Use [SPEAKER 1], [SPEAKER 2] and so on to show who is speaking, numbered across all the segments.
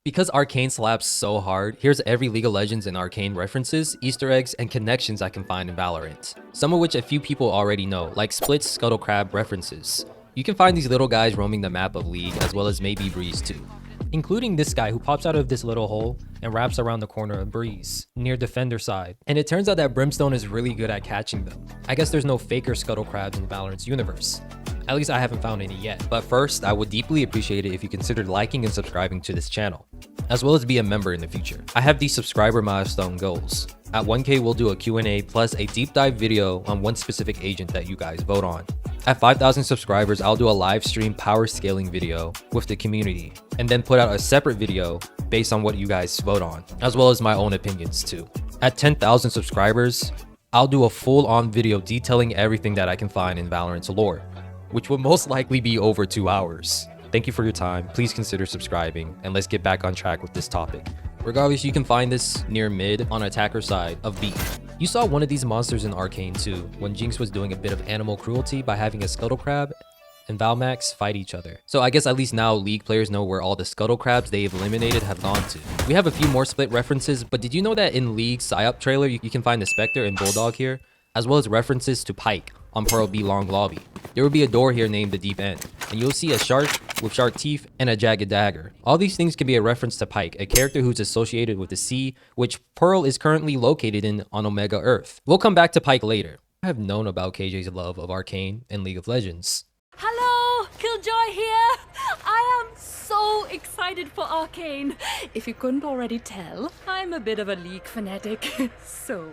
[SPEAKER 1] Because Arcane slaps so hard, here's every League of Legends and Arcane references, Easter eggs, and connections I can find in Valorant. Some of which a few people already know, like Plz Scuttle Crab references. You can find these little guys roaming the map of League, as well as maybe Breeze too. Including this guy who pops out of this little hole and wraps around the corner of Breeze, near Defender side. And it turns out that Brimstone is really good at catching them. I guess there's no faker Scuttle Crabs in Valorant's universe. At least I haven't found any yet. But first, I would deeply appreciate it if you considered liking and subscribing to this channel, as well as be a member in the future. I have these subscriber milestone goals. At 1K, we'll do a Q&A plus a deep dive video on one specific agent that you guys vote on. At 5,000 subscribers, I'll do a live stream power scaling video with the community, and then put out a separate video based on what you guys vote on, as well as my own opinions too. At 10,000 subscribers, I'll do a full-on video detailing everything that I can find in Valorant's lore, which will most likely be over 2 hours. Thank you for your time. Please consider subscribing, and let's get back on track with this topic. Regardless, you can find this near mid on attacker side of B. You saw one of these monsters in Arcane too, when Jinx was doing a bit of animal cruelty by having a Scuttle Crab and Valmax fight each other. So I guess at least now League players know where all the Scuttle Crabs they've eliminated have gone to. We have a few more split references, but did you know that in League's PsyOp trailer, you can find the Spectre and Bulldog here, as well as references to Pyke on Pearl B Long Lobby. There will be a door here named the Deep End, and you'll see a shark with shark teeth and a jagged dagger. All these things can be a reference to Pyke, a character who's associated with the sea, which Pearl is currently located in on Omega Earth. We'll come back to Pyke later. I have known about KJ's love of Arcane and League of Legends.
[SPEAKER 2] Hello, Killjoy here. I am so excited for Arcane. If you couldn't already tell, I'm a bit of a League fanatic. So,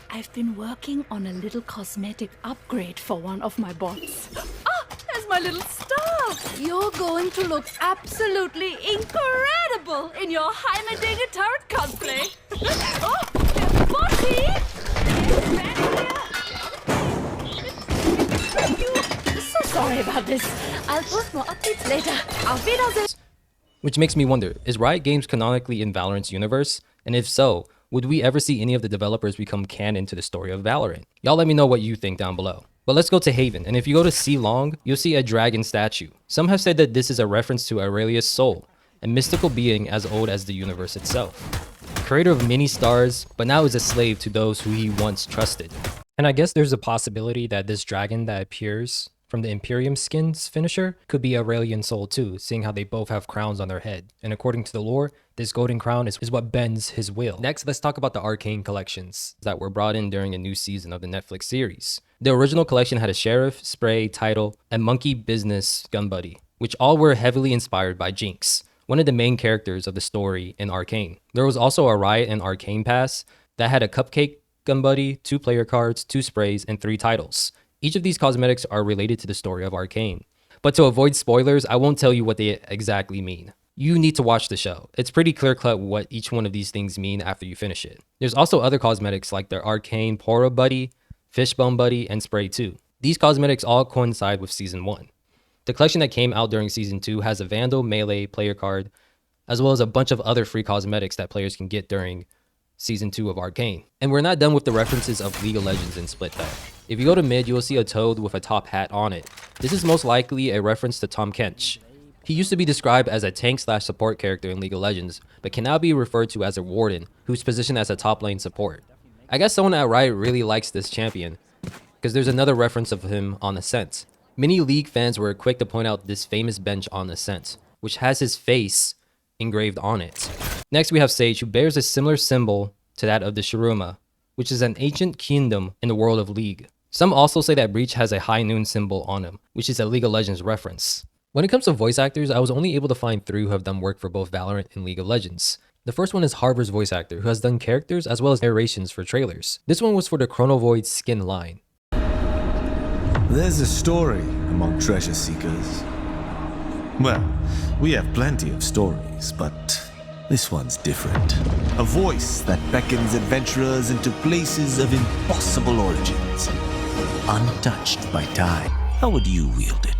[SPEAKER 2] I've been working on a little cosmetic upgrade for one of my bots. Ah, there's my little star. You're going to look absolutely incredible in your Heimerdinger turret cosplay. Oh, there's Botty. Sorry about this. I'll post more updates later. Auf Wiedersehen.
[SPEAKER 1] Which makes me wonder, is Riot Games canonically in Valorant's universe? And if so, would we ever see any of the developers become canon to the story of Valorant? Y'all let me know what you think down below. But let's go to Haven, and if you go to C Long, you'll see a dragon statue. Some have said that this is a reference to Aurelius' soul, a mystical being as old as the universe itself. Creator of many stars, but now is a slave to those who he once trusted. And I guess there's a possibility that this dragon that appears from the Imperium skins finisher could be Aurelian soul too, seeing how they both have crowns on their head. And according to the lore, this golden crown is what bends his will. Next, let's talk about the Arcane collections that were brought in during a new season of the Netflix series. The original collection had a Sheriff, Spray, Title, and Monkey Business Gun Buddy, which all were heavily inspired by Jinx, one of the main characters of the story in Arcane. There was also a Riot and Arcane pass that had a Cupcake Gun Buddy, 2 player cards, 2 sprays, and 3 titles. Each of these cosmetics are related to the story of Arcane. But to avoid spoilers, I won't tell you what they exactly mean. You need to watch the show. It's pretty clear-cut what each one of these things mean after you finish it. There's also other cosmetics like the Arcane Poro Buddy, Fishbone Buddy, and Spray 2. These cosmetics all coincide with Season 1. The collection that came out during Season 2 has a Vandal Melee player card, as well as a bunch of other free cosmetics that players can get during Season 2 of Arcane. And we're not done with the references of League of Legends and Split though. If you go to mid, you will see a toad with a top hat on it. This is most likely a reference to Tahm Kench. He used to be described as a tank/support character in League of Legends, but can now be referred to as a warden, who's positioned as a top lane support. I guess someone at Riot really likes this champion, because there's another reference of him on Ascent. Many League fans were quick to point out this famous bench on Ascent, which has his face engraved on it. Next, we have Sage, who bears a similar symbol to that of the Shurima, which is an ancient kingdom in the world of League. Some also say that Breach has a high noon symbol on him, which is a League of Legends reference. When it comes to voice actors, I was only able to find 3 who have done work for both Valorant and League of Legends. The first one is Harbor's voice actor, who has done characters as well as narrations for trailers. This one was for the Chronovoid skin line.
[SPEAKER 3] There's a story among treasure seekers. Well, we have plenty of stories, but this one's different. A voice that beckons adventurers into places of impossible origins. Untouched by time. How would you wield it?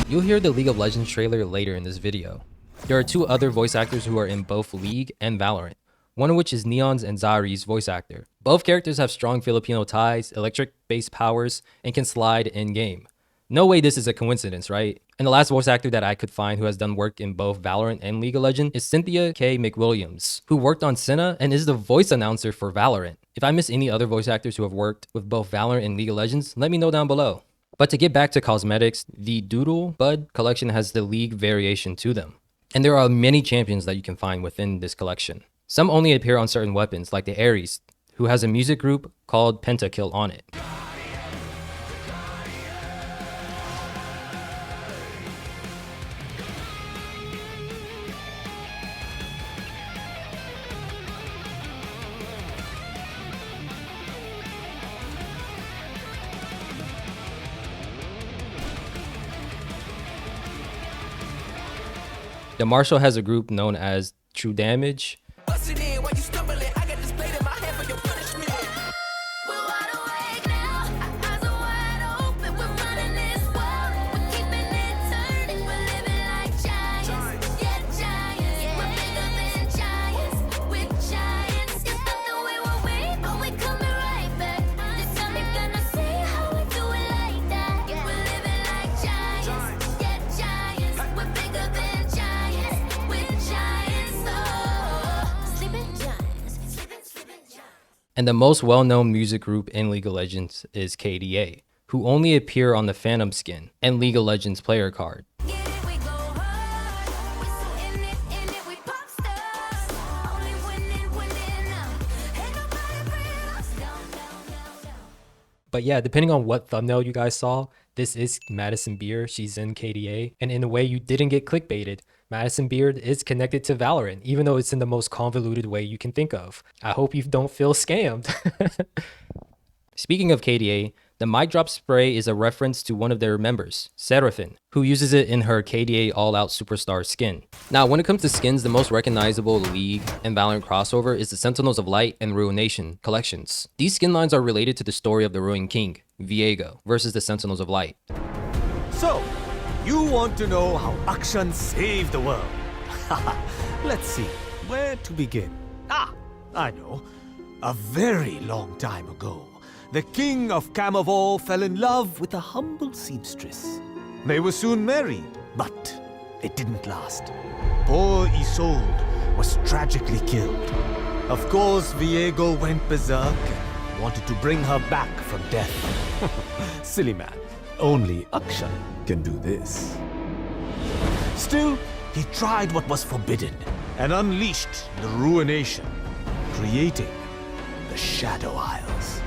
[SPEAKER 1] You'll hear the League of Legends trailer later in this video. There are 2 other voice actors who are in both League and Valorant. one of which is Neon's and Zari's voice actor. Both characters have strong Filipino ties, electric-based powers, and can slide in-game. No way this is a coincidence, right? And the last voice actor that I could find who has done work in both Valorant and League of Legends is Cynthia K. McWilliams, who worked on Senna and is the voice announcer for Valorant. If I miss any other voice actors who have worked with both Valorant and League of Legends, let me know down below. But to get back to cosmetics, the Doodle Bud collection has the League variation to them. And there are many champions that you can find within this collection. Some only appear on certain weapons, like the Ares, who has a music group called Pentakill on it. The Marshal has a group known as True Damage. And the most well-known music group in League of Legends is KDA, who only appear on the Phantom skin and League of Legends player card. But yeah, depending on what thumbnail you guys saw, this is Madison Beer. She's in KDA. And in a way you didn't get clickbaited, Madison Beer is connected to Valorant, even though it's in the most convoluted way you can think of. I hope you don't feel scammed. Speaking of KDA, the mic drop spray is a reference to one of their members, Seraphine, who uses it in her KDA All-Out Superstar skin. Now, when it comes to skins, the most recognizable League and Valorant crossover is the Sentinels of Light and Ruination collections. These skin lines are related to the story of the Ruined King, Viego, versus the Sentinels of Light.
[SPEAKER 3] So, you want to know how Akshan saved the world? Let's see, where to begin? I know. A very long time ago, the king of Camavor fell in love with a humble seamstress. They were soon married, but it didn't last. Poor Isolde was tragically killed. Of course, Viego went berserk and wanted to bring her back from death. Silly man. Only Akshan can do this. Still, he tried what was forbidden and unleashed the Ruination, creating the Shadow Isles.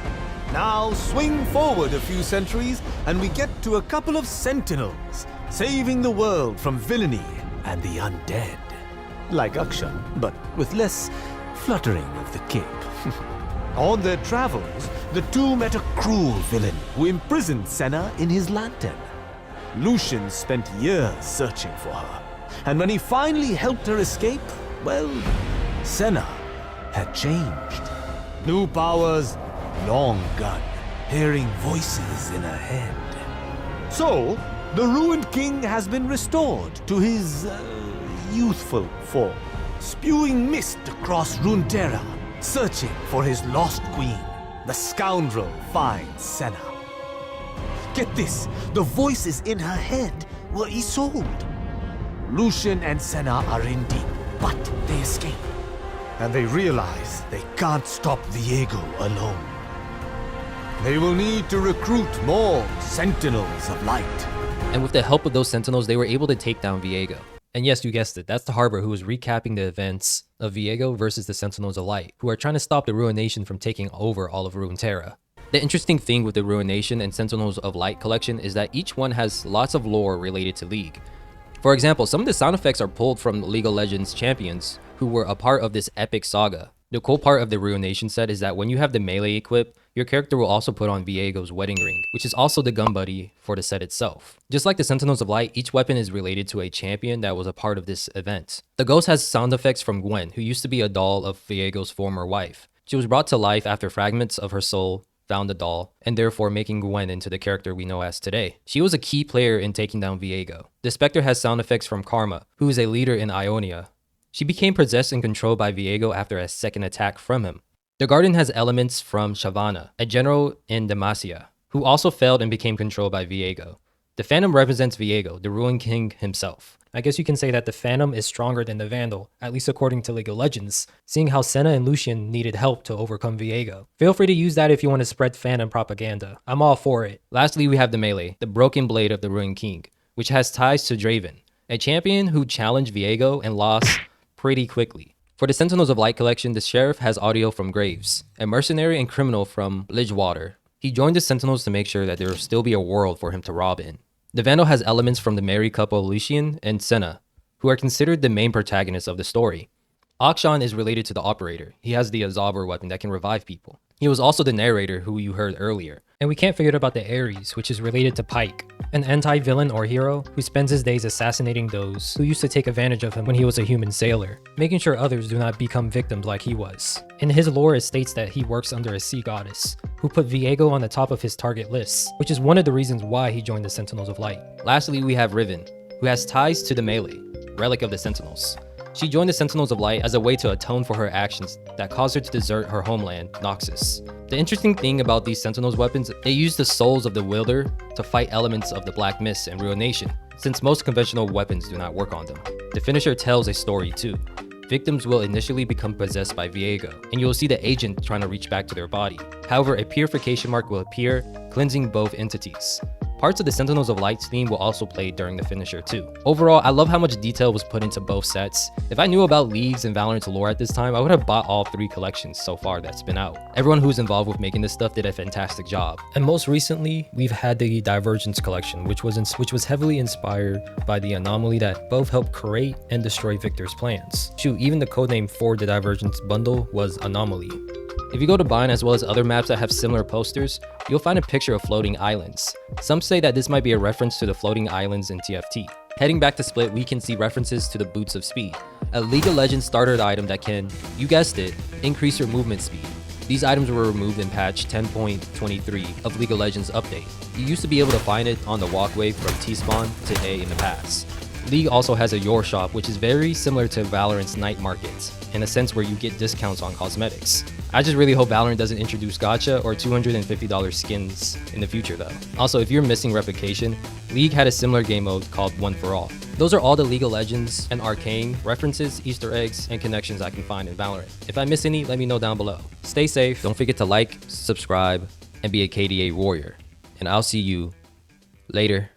[SPEAKER 3] Now swing forward a few centuries and we get to a couple of Sentinels, saving the world from villainy and the undead. Like Akshan, but with less fluttering of the cape. On their travels, the two met a cruel villain who imprisoned Senna in his lantern. Lucian spent years searching for her, and when he finally helped her escape, well, Senna had changed. New powers, long gone, hearing voices in her head. So, the Ruined King has been restored to his youthful form, spewing mist across Runeterra, searching for his lost queen. The scoundrel finds Senna. Get this, the voices in her head were Isolde. Lucian and Senna are in deep, but they escape. And they realize they can't stop Viego alone. They will need to recruit more Sentinels of Light.
[SPEAKER 1] And with the help of those Sentinels, they were able to take down Viego. And yes, you guessed it, that's the Harbor who is recapping the events of Viego versus the Sentinels of Light, who are trying to stop the Ruination from taking over all of Runeterra. The interesting thing with the Ruination and Sentinels of Light collection is that each one has lots of lore related to League. For example, some of the sound effects are pulled from League of Legends champions who were a part of this epic saga. The cool part of the Ruination set is that when you have the melee equipped, your character will also put on Viego's wedding ring, which is also the gun buddy for the set itself. Just like the Sentinels of Light, each weapon is related to a champion that was a part of this event. The Ghost has sound effects from Gwen, who used to be a doll of Viego's former wife. She was brought to life after fragments of her soul found the doll, and therefore making Gwen into the character we know as today. She was a key player in taking down Viego. The Spectre has sound effects from Karma, who is a leader in Ionia. She became possessed and controlled by Viego after a second attack from him. The Garden has elements from Shavana, a general in Demacia, who also failed and became controlled by Viego. The Phantom represents Viego, the ruling king himself. I guess you can say that the Phantom is stronger than the Vandal, at least according to League of Legends, seeing how Senna and Lucian needed help to overcome Viego. Feel free to use that if you want to spread Phantom propaganda. I'm all for it. Lastly, we have the Melee, the broken blade of the ruined king, which has ties to Draven, a champion who challenged Viego and lost pretty quickly. For the Sentinels of Light collection, the Sheriff has audio from Graves, a mercenary and criminal from Lidgewater. He joined the Sentinels to make sure that there will still be a world for him to rob in. The Vandal has elements from the married couple Lucian and Senna, who are considered the main protagonists of the story. Akshan is related to the Operator. He has the Azabar weapon that can revive people. He was also the narrator who you heard earlier. And we can't forget about the Ares, which is related to Pike, an anti-villain or hero who spends his days assassinating those who used to take advantage of him when he was a human sailor, making sure others do not become victims like he was. In his lore, it states that he works under a sea goddess, who put Viego on the top of his target list, which is one of the reasons why he joined the Sentinels of Light. Lastly, we have Riven, who has ties to the Melee, relic of the Sentinels. She joined the Sentinels of Light as a way to atone for her actions that caused her to desert her homeland, Noxus. The interesting thing about these Sentinels weapons, they use the souls of the wielder to fight elements of the Black Mist and Ruination, since most conventional weapons do not work on them. The finisher tells a story too. Victims will initially become possessed by Viego, and you will see the agent trying to reach back to their body. However, a purification mark will appear, cleansing both entities. Parts of the Sentinels of Light's theme will also play during the finisher too. Overall, I love how much detail was put into both sets. If I knew about League's and Valorant's lore at this time, I would have bought all 3 collections so far that's been out. Everyone who's involved with making this stuff did a fantastic job. And most recently, we've had the Divergence collection, which was heavily inspired by the anomaly that both helped create and destroy Victor's plans. Shoot, even the codename for the Divergence bundle was Anomaly. If you go to Bind as well as other maps that have similar posters, you'll find a picture of floating islands. Some say that this might be a reference to the floating islands in TFT. Heading back to Split, we can see references to the Boots of Speed, a League of Legends starter item that can, you guessed it, increase your movement speed. These items were removed in patch 10.23 of League of Legends update. You used to be able to find it on the walkway from T-Spawn to A in the past. League also has a Your Shop, which is very similar to Valorant's Night Market, in a sense where you get discounts on cosmetics. I just really hope Valorant doesn't introduce gacha or $250 skins in the future though. Also, if you're missing replication, League had a similar game mode called One for All. Those are all the League of Legends and Arcane references, Easter eggs, and connections I can find in Valorant. If I miss any, let me know down below. Stay safe, don't forget to like, subscribe, and be a KDA warrior. And I'll see you later.